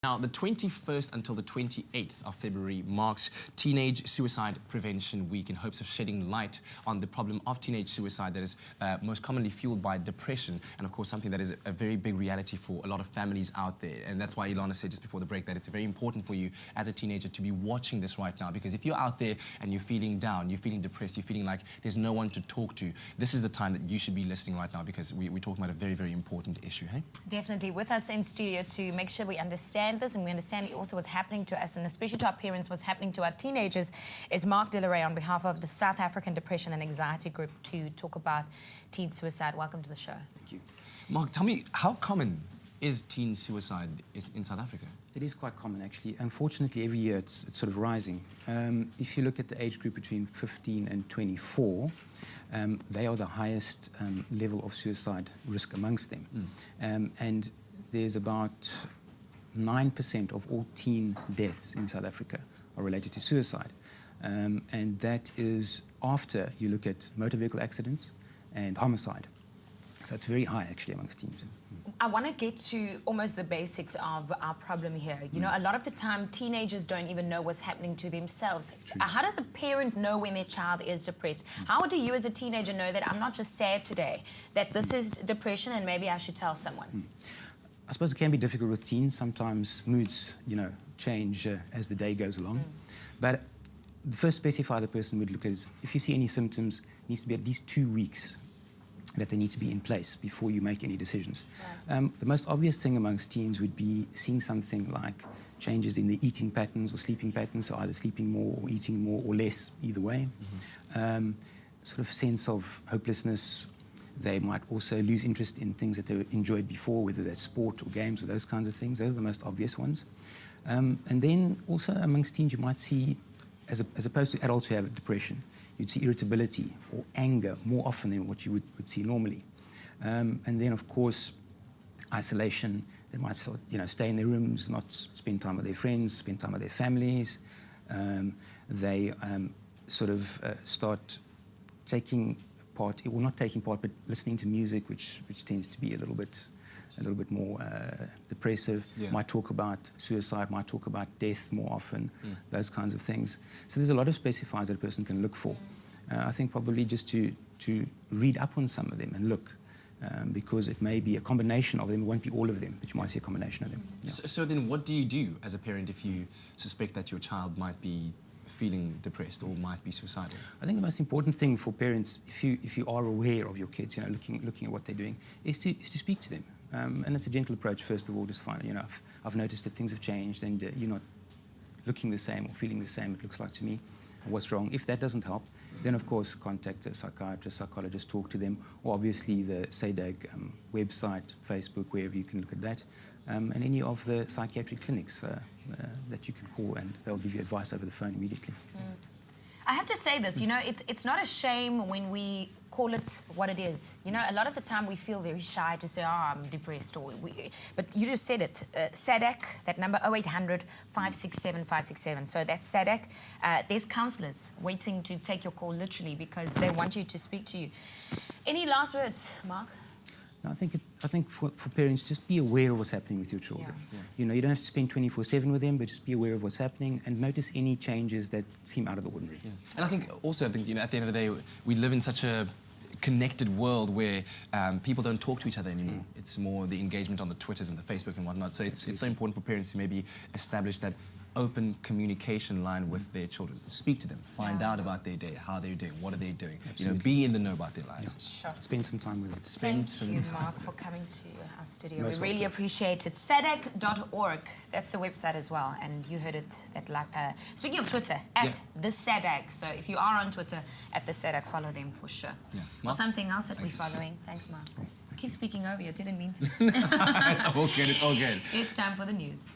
Now, the 21st until the 28th of February marks Teenage Suicide Prevention Week in hopes of shedding light on the problem of teenage suicide that is most commonly fueled by depression, and of course something that is a very big reality for a lot of families out there. And that's why Ilana said just before the break that it's very important for you as a teenager to be watching this right now, because if you're out there and you're feeling down, you're feeling depressed, you're feeling like there's no one to talk to, this is the time that you should be listening right now, because we're talking about a very, very important issue, hey? Definitely. With us in studio to make sure we understand this and we understand also what's happening to us, and especially to our parents, what's happening to our teenagers, is Mark Delaray on behalf of the South African Depression and Anxiety Group to talk about teen suicide. Welcome to the show. Thank you. Mark, tell me, how common is teen suicide in South Africa? It is quite common, actually. Unfortunately, every year it's sort of rising. If you look at the age group between 15 and 24, they are the highest level of suicide risk amongst them. And there's about 9% of all teen deaths in South Africa are related to suicide. And that is after you look at motor vehicle accidents and homicide. So it's very high, actually, amongst teens. I want to get to almost the basics of our problem here. You know, a lot of the time, teenagers don't even know what's happening to themselves. How does a parent know when their child is depressed? How do you as a teenager know that I'm not just sad today, that this is depression and maybe I should tell someone? I suppose it can be difficult with teens. Sometimes moods, change as the day goes along. But the first specifier the person would look at is if you see any symptoms, it needs to be at least 2 weeks that they need to be in place before you make any decisions. Right. The most obvious thing amongst teens would be seeing something like changes in the eating patterns or sleeping patterns, so either sleeping more or eating more or less, either way. Sort of sense of hopelessness. They might also lose interest in things that they enjoyed before, whether that's sport or games or those kinds of things. Those are the most obvious ones. And then also amongst teens you might see, as opposed to adults who have depression, you'd see irritability or anger more often than what you would see normally. And then, of course, isolation. They might sort of, stay in their rooms, not spend time with their friends, spend time with their families. They sort of start taking part, well, not taking part, but listening to music, which tends to be a little bit more depressive. Yeah. Might talk about suicide, might talk about death more often, those kinds of things. So there's a lot of specifiers that a person can look for. I think probably just to read up on some of them and look, because it may be a combination of them, it won't be all of them, but you might see a combination of them. Yeah. So then what do you do as a parent if you suspect that your child might be feeling depressed or might be suicidal? I think the most important thing for parents, if you are aware of your kids, looking at what they're doing, is to speak to them. And it's a gentle approach, first of all, just find, I've noticed that things have changed and you're not looking the same or feeling the same, it looks like to me. What's wrong? If that doesn't help, then of course contact a psychiatrist, psychologist, talk to them, or obviously the SADAG website, Facebook, wherever you can look at that, and any of the psychiatric clinics that you can call, and they'll give you advice over the phone immediately. I have to say this, it's not a shame when we call it what it is. A lot of the time we feel very shy to say, oh, I'm depressed. But you just said it. SADAG, that number 0800 567 567. So that's SADAG. There's counsellors waiting to take your call literally because they want you to speak to you. Any last words, Mark? No, I think for parents, just be aware of what's happening with your children. Yeah. You don't have to spend 24/7 with them, but just be aware of what's happening and notice any changes that seem out of the ordinary. Yeah. And I think also, at the end of the day, we live in such a connected world where people don't talk to each other anymore. It's more the engagement on the Twitters and the Facebook and whatnot. So it's so important for parents to maybe establish that open communication line with their children. Speak to them, find out about their day, how they're doing, what are they doing. Be in the know about their lives. Yeah. Sure. Spend some time with them. Thank you, Mark, for coming to our studio. We really appreciate it. SADAG.org, that's the website as well. And you heard it. Speaking of Twitter, at the SADAG. So if you are on Twitter, at the SADAG, follow them for sure. Yeah. Or something else that we're following. Thanks, Mark. Keep speaking over you. I didn't mean to. It's all good. It's all good. It's time for the news.